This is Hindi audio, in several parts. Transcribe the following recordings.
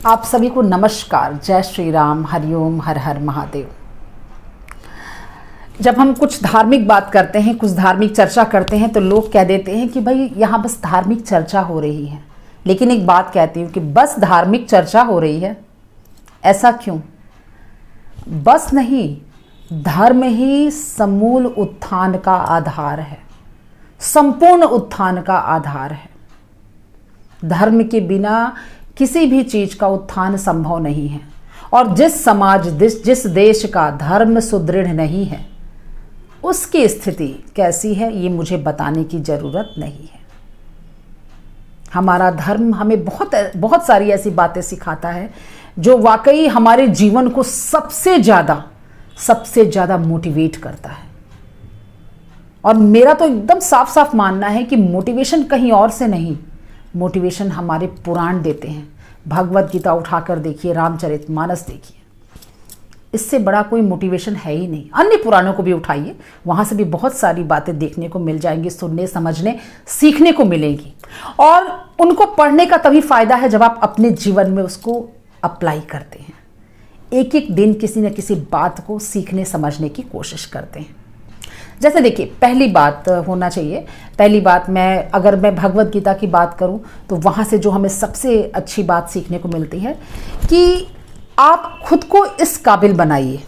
आप सभी को नमस्कार, जय श्री राम, हरिओम, हर हर महादेव। जब हम कुछ धार्मिक बात करते हैं, कुछ धार्मिक चर्चा करते हैं तो लोग कह देते हैं कि भाई यहाँ बस धार्मिक चर्चा हो रही है। लेकिन एक बात कहती हूँ कि बस धार्मिक चर्चा हो रही है, ऐसा क्यों? बस नहीं, धर्म ही समूल उत्थान का आधार है, संपूर्ण उत्थान का आधार है। धर्म के बिना किसी भी चीज का उत्थान संभव नहीं है। और जिस समाज, जिस देश का धर्म सुदृढ़ नहीं है, उसकी स्थिति कैसी है ये मुझे बताने की जरूरत नहीं है। हमारा धर्म हमें बहुत सारी ऐसी बातें सिखाता है जो वाकई हमारे जीवन को सबसे ज्यादा मोटिवेट करता है। और मेरा तो एकदम साफ साफ मानना है कि मोटिवेशन कहीं और से नहीं, मोटिवेशन हमारे पुराण देते हैं। भगवत गीता उठाकर देखिए, रामचरितमानस देखिए, इससे बड़ा कोई मोटिवेशन है ही नहीं। अन्य पुराणों को भी उठाइए, वहाँ से भी बहुत सारी बातें देखने को मिल जाएंगी, सुनने, समझने, सीखने को मिलेंगी। और उनको पढ़ने का तभी फायदा है जब आप अपने जीवन में उसको अप्लाई करते हैं, एक एक दिन किसी न किसी बात को सीखने समझने की कोशिश करते हैं। जैसे देखिए, पहली बात होना चाहिए, पहली बात अगर मैं भगवत गीता की बात करूं तो वहाँ से जो हमें सबसे अच्छी बात सीखने को मिलती है कि आप खुद को इस काबिल बनाइए,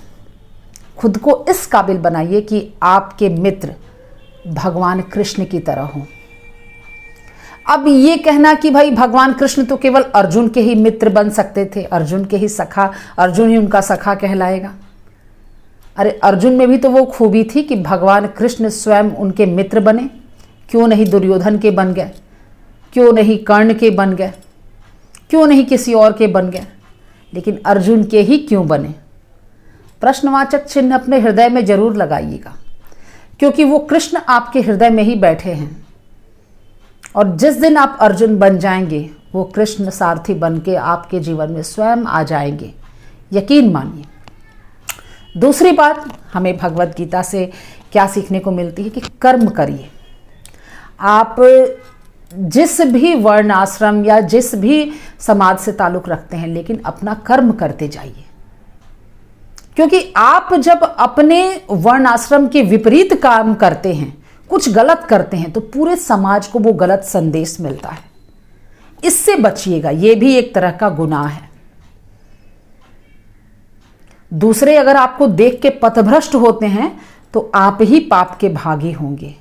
खुद को इस काबिल बनाइए कि आपके मित्र भगवान कृष्ण की तरह हों। अब ये कहना कि भाई भगवान कृष्ण तो केवल अर्जुन के ही मित्र बन सकते थे, अर्जुन के ही सखा, अर्जुन ही उनका सखा कहलाएगा। अरे अर्जुन में भी तो वो खूबी थी कि भगवान कृष्ण स्वयं उनके मित्र बने। क्यों नहीं दुर्योधन के बन गए, क्यों नहीं कर्ण के बन गए, क्यों नहीं किसी और के बन गए, लेकिन अर्जुन के ही क्यों बने? प्रश्नवाचक चिन्ह अपने हृदय में जरूर लगाइएगा, क्योंकि वो कृष्ण आपके हृदय में ही बैठे हैं। और जिस दिन आप अर्जुन बन जाएंगे, वो कृष्ण सारथी बन के आपके जीवन में स्वयं आ जाएंगे, यकीन मानिए। दूसरी बात हमें भगवत गीता से क्या सीखने को मिलती है कि कर्म करिए। आप जिस भी वर्ण आश्रम या जिस भी समाज से ताल्लुक़ रखते हैं, लेकिन अपना कर्म करते जाइए। क्योंकि आप जब अपने वर्ण आश्रम के विपरीत काम करते हैं, कुछ गलत करते हैं, तो पूरे समाज को वो गलत संदेश मिलता है। इससे बचिएगा, ये भी एक तरह का गुनाह है। दूसरे अगर आपको देख के पथभ्रष्ट होते हैं तो आप ही पाप के भागी होंगे,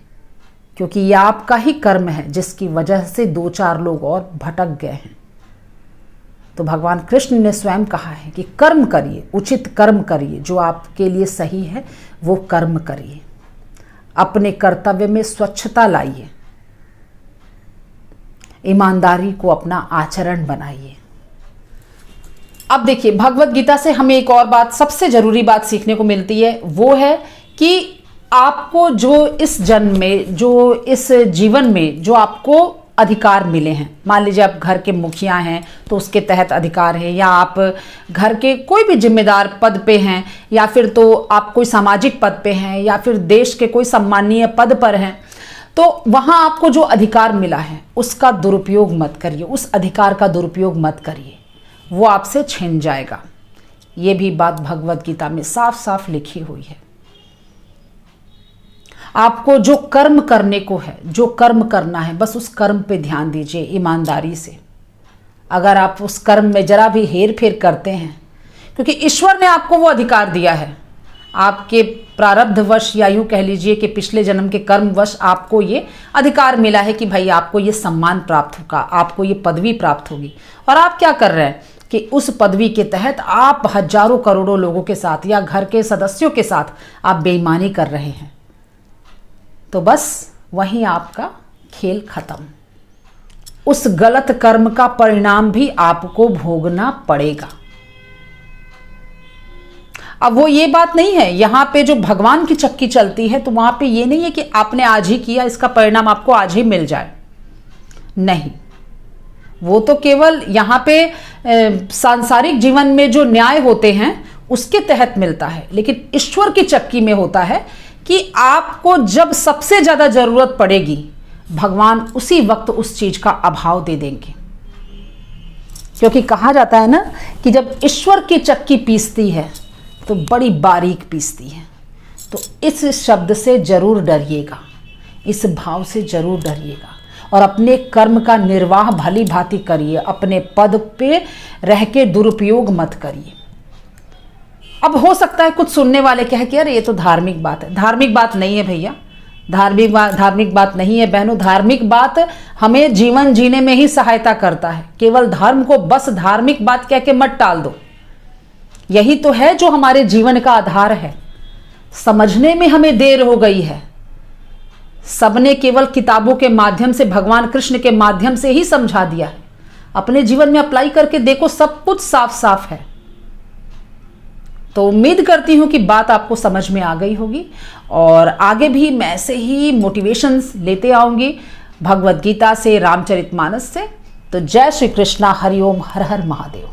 क्योंकि यह आपका ही कर्म है जिसकी वजह से 2-4 लोग और भटक गए हैं। तो भगवान कृष्ण ने स्वयं कहा है कि कर्म करिए, उचित कर्म करिए, जो आपके लिए सही है वो कर्म करिए। अपने कर्तव्य में स्वच्छता लाइए, ईमानदारी को अपना आचरण बनाइए। अब देखिए, भगवत गीता से हमें एक और बात, सबसे जरूरी बात सीखने को मिलती है, वो है कि आपको जो इस जन्म में, जो इस जीवन में जो आपको अधिकार मिले हैं, मान लीजिए आप घर के मुखिया हैं तो उसके तहत अधिकार है, या आप घर के कोई भी जिम्मेदार पद पे हैं, या फिर तो आप कोई सामाजिक पद पे हैं, या फिर देश के कोई सम्मानीय पद पर हैं, तो वहाँ आपको जो अधिकार मिला है उसका दुरुपयोग मत करिए, उस अधिकार का दुरुपयोग मत करिए, वो आपसे छिन जाएगा। ये भी बात भगवत गीता में साफ साफ लिखी हुई है। आपको जो कर्म करने को है, जो कर्म करना है, बस उस कर्म पे ध्यान दीजिए ईमानदारी से। अगर आप उस कर्म में जरा भी हेर फेर करते हैं, क्योंकि ईश्वर ने आपको वो अधिकार दिया है, आपके प्रारब्धवश या यूँ कह लीजिए कि पिछले जन्म के कर्मवश आपको ये अधिकार मिला है कि भाई आपको ये सम्मान प्राप्त होगा, आपको ये पदवी प्राप्त होगी। और आप क्या कर रहे हैं कि उस पदवी के तहत आप हजारों करोड़ों लोगों के साथ या घर के सदस्यों के साथ आप बेईमानी कर रहे हैं। तो बस वहीं आपका खेल खत्म। उस गलत कर्म का परिणाम भी आपको भोगना पड़ेगा। अब वो ये बात नहीं है, यहां पे जो भगवान की चक्की चलती है तो वहां पे ये नहीं है कि आपने आज ही किया, इसका परिणाम आपको आज ही मिल जाए। नहीं, वो तो केवल यहां पे सांसारिक जीवन में जो न्याय होते हैं उसके तहत मिलता है, लेकिन ईश्वर की चक्की में होता है कि आपको जब सबसे ज्यादा जरूरत पड़ेगी, भगवान उसी वक्त उस चीज का अभाव दे देंगे। क्योंकि कहा जाता है ना कि जब ईश्वर की चक्की पीसती है तो बड़ी बारीक पीसती है। तो इस शब्द से जरूर डरिएगा, इस भाव से जरूर डरिएगा और अपने कर्म का निर्वाह भली भांति करिए। अपने पद पे रह के दुरुपयोग मत करिए। अब हो सकता है कुछ सुनने वाले कहे कि अरे ये तो धार्मिक बात है। धार्मिक बात नहीं है भैया, धार्मिक बात नहीं है बहनों। धार्मिक बात हमें जीवन जीने में ही सहायता करता है। केवल धर्म को बस धार्मिक बात कह के मत टाल दो। यही तो है जो हमारे जीवन का आधार है। समझने में हमें देर हो गई है। सबने केवल किताबों के माध्यम से, भगवान कृष्ण के माध्यम से ही समझा दिया है। अपने जीवन में अप्लाई करके देखो, सब कुछ साफ साफ है। तो उम्मीद करती हूं कि बात आपको समझ में आ गई होगी और आगे भी मैं ऐसे ही मोटिवेशंस लेते आऊंगी भगवद गीता से, रामचरितमानस से। तो जय श्री कृष्णा, हरिओम, हर हर महादेव।